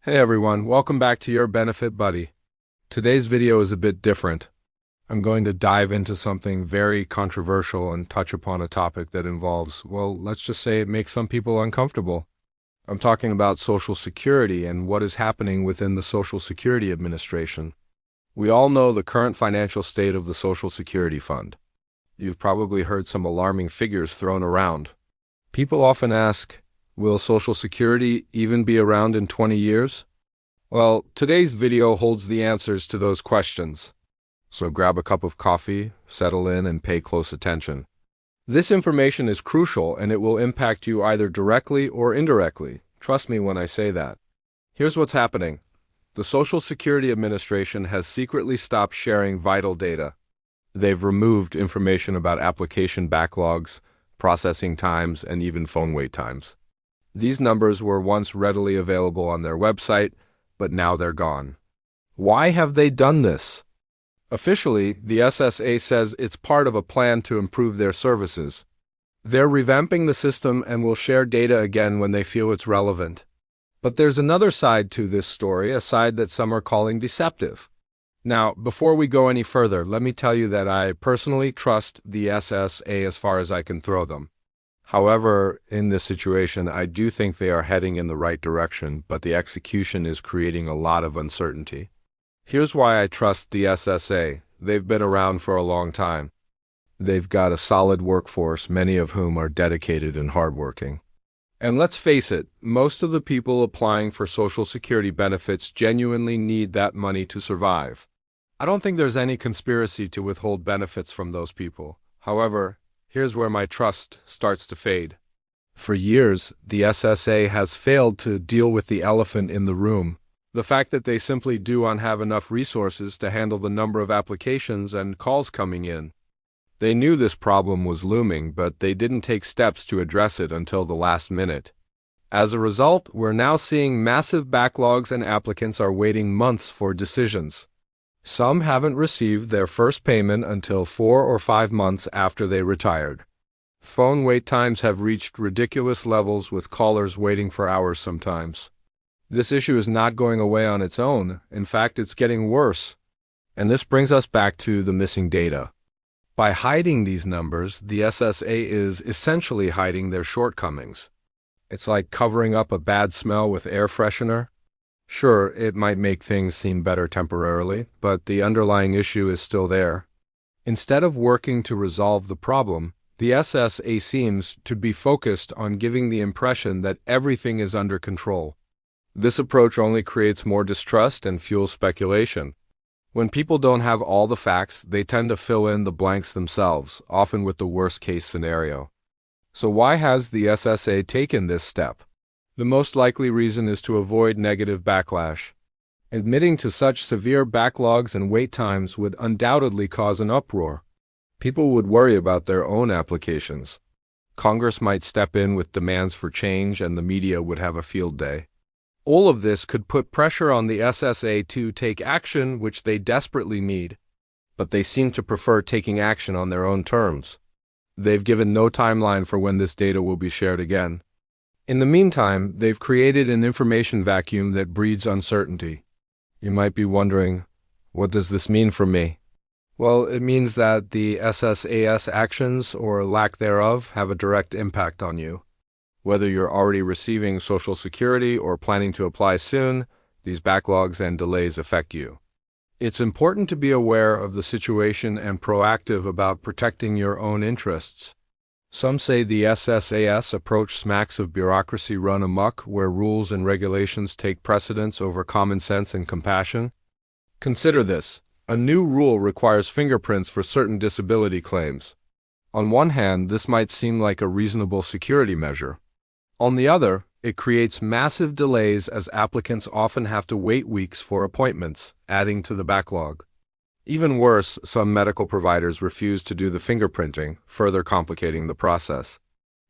Hey everyone, welcome back to your Benefit Buddy. Today's video is a bit different. I'm going to dive into something very controversial and touch upon a topic that involves, well, let's just say it makes some people uncomfortable. I'm talking about Social Security and what is happening within the Social Security Administration. We all know the current financial state of the Social Security Fund. You've probably heard some alarming figures thrown around. People often ask, will Social Security even be around in 20 years? Well, today's video holds the answers to those questions. So grab a cup of coffee, settle in, and pay close attention. This information is crucial and it will impact you either directly or indirectly. Trust me when I say that. Here's what's happening. The Social Security Administration has secretly stopped sharing vital data. They've removed information about application backlogs, processing times, and even phone wait times. These numbers were once readily available on their website, but now they're gone. Why have they done this? Officially, the SSA says it's part of a plan to improve their services. They're revamping the system and will share data again when they feel it's relevant. But there's another side to this story, a side that some are calling deceptive. Now, before we go any further, let me tell you that I personally trust the SSA as far as I can throw them. However, in this situation, I do think they are heading in the right direction, but the execution is creating a lot of uncertainty. Here's why I trust the SSA. They've been around for a long time. They've got a solid workforce, many of whom are dedicated and hardworking. And let's face it, most of the people applying for Social Security benefits genuinely need that money to survive. I don't think there's any conspiracy to withhold benefits from those people. However, here's where my trust starts to fade. For years, the SSA has failed to deal with the elephant in the room. The fact that they simply do not have enough resources to handle the number of applications and calls coming in. They knew this problem was looming, but they didn't take steps to address it until the last minute. As a result, we're now seeing massive backlogs and applicants are waiting months for decisions. Some haven't received their first payment until 4 or 5 months after they retired. Phone wait times have reached ridiculous levels with callers waiting for hours sometimes. This issue is not going away on its own. In fact, it's getting worse. And this brings us back to the missing data. By hiding these numbers, the SSA is essentially hiding their shortcomings. It's like covering up a bad smell with air freshener. Sure, it might make things seem better temporarily, but the underlying issue is still there. Instead of working to resolve the problem, the SSA seems to be focused on giving the impression that everything is under control. This approach only creates more distrust and fuels speculation. When people don't have all the facts, they tend to fill in the blanks themselves, often with the worst-case scenario. So why has the SSA taken this step? The most likely reason is to avoid negative backlash. Admitting to such severe backlogs and wait times would undoubtedly cause an uproar. People would worry about their own applications. Congress might step in with demands for change and the media would have a field day. All of this could put pressure on the SSA to take action which they desperately need, but they seem to prefer taking action on their own terms. They've given no timeline for when this data will be shared again. In the meantime, they've created an information vacuum that breeds uncertainty. You might be wondering, what does this mean for me? Well, it means that the SSA's actions, or lack thereof, have a direct impact on you. Whether you're already receiving Social Security or planning to apply soon, these backlogs and delays affect you. It's important to be aware of the situation and proactive about protecting your own interests. Some say the SSA's approach smacks of bureaucracy run amok, where rules and regulations take precedence over common sense and compassion. Consider this. A new rule requires fingerprints for certain disability claims. On one hand, this might seem like a reasonable security measure. On the other, it creates massive delays as applicants often have to wait weeks for appointments, adding to the backlog. Even worse, some medical providers refuse to do the fingerprinting, further complicating the process.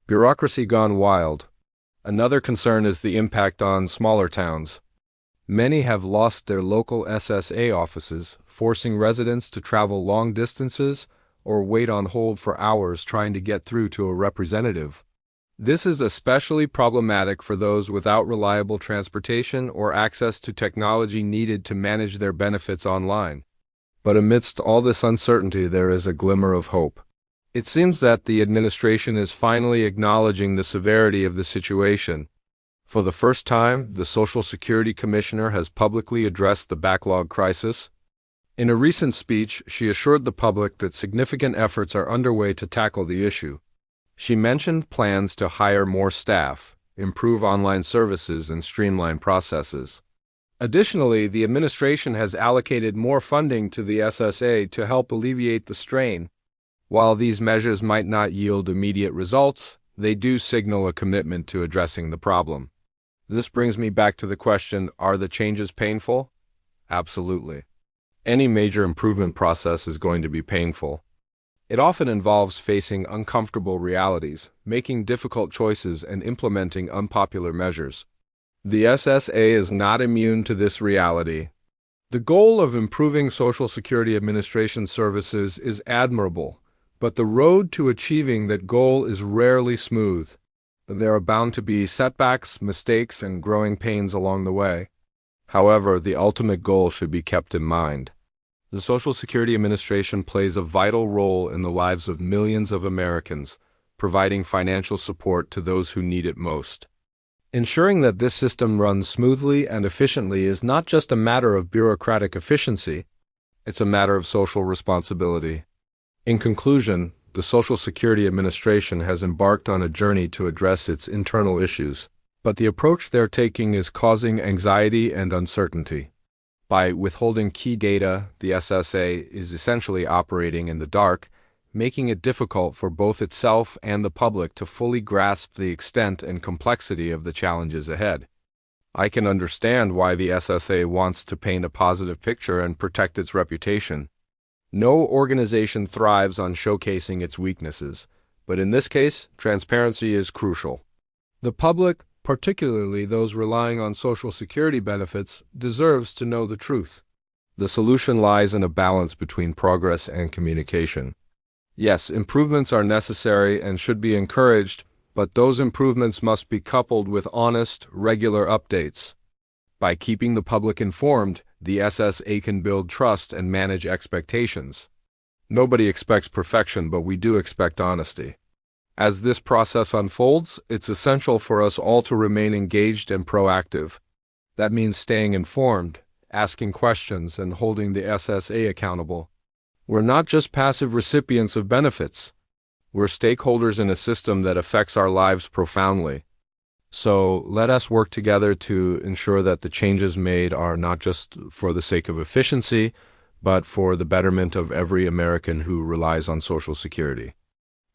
Bureaucracy gone wild. Another concern is the impact on smaller towns. Many have lost their local SSA offices, forcing residents to travel long distances or wait on hold for hours trying to get through to a representative. This is especially problematic for those without reliable transportation or access to technology needed to manage their benefits online. But amidst all this uncertainty, there is a glimmer of hope. It seems that the administration is finally acknowledging the severity of the situation. For the first time, the Social Security Commissioner has publicly addressed the backlog crisis. In a recent speech, she assured the public that significant efforts are underway to tackle the issue. She mentioned plans to hire more staff, improve online services, and streamline processes. Additionally, the administration has allocated more funding to the SSA to help alleviate the strain. While these measures might not yield immediate results, they do signal a commitment to addressing the problem. This brings me back to the question, are the changes painful? Absolutely. Any major improvement process is going to be painful. It often involves facing uncomfortable realities, making difficult choices, and implementing unpopular measures. The SSA is not immune to this reality. The goal of improving Social Security Administration services is admirable, but the road to achieving that goal is rarely smooth. There are bound to be setbacks, mistakes, and growing pains along the way. However, the ultimate goal should be kept in mind. The Social Security Administration plays a vital role in the lives of millions of Americans, providing financial support to those who need it most. Ensuring that this system runs smoothly and efficiently is not just a matter of bureaucratic efficiency, it's a matter of social responsibility. In conclusion, the Social Security Administration has embarked on a journey to address its internal issues, but the approach they're taking is causing anxiety and uncertainty. By withholding key data, the SSA is essentially operating in the dark, making it difficult for both itself and the public to fully grasp the extent and complexity of the challenges ahead. I can understand why the SSA wants to paint a positive picture and protect its reputation. No organization thrives on showcasing its weaknesses, but in this case, transparency is crucial. The public, particularly those relying on Social Security benefits, deserves to know the truth. The solution lies in a balance between progress and communication. Yes, improvements are necessary and should be encouraged, but those improvements must be coupled with honest, regular updates. By keeping the public informed, the SSA can build trust and manage expectations. Nobody expects perfection, but we do expect honesty. As this process unfolds, it's essential for us all to remain engaged and proactive. That means staying informed, asking questions, and holding the SSA accountable. We're not just passive recipients of benefits. We're stakeholders in a system that affects our lives profoundly. So let us work together to ensure that the changes made are not just for the sake of efficiency, but for the betterment of every American who relies on Social Security.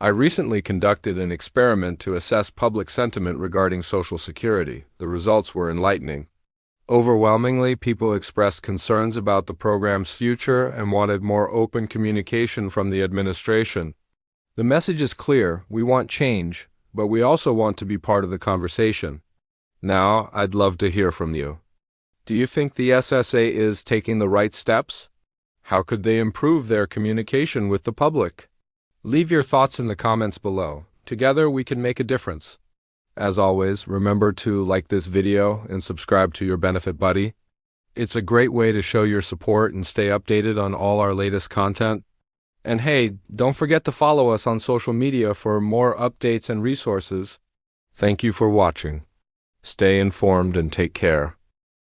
I recently conducted an experiment to assess public sentiment regarding Social Security. The results were enlightening. Overwhelmingly, people expressed concerns about the program's future and wanted more open communication from the administration. The message is clear: we want change, but we also want to be part of the conversation. Now, I'd love to hear from you. Do you think the SSA is taking the right steps? How could they improve their communication with the public? Leave your thoughts in the comments below. Together we can make a difference. As always, remember to like this video and subscribe to your Benefit Buddy. It's a great way to show your support and stay updated on all our latest content. And hey, don't forget to follow us on social media for more updates and resources. Thank you for watching. Stay informed and take care.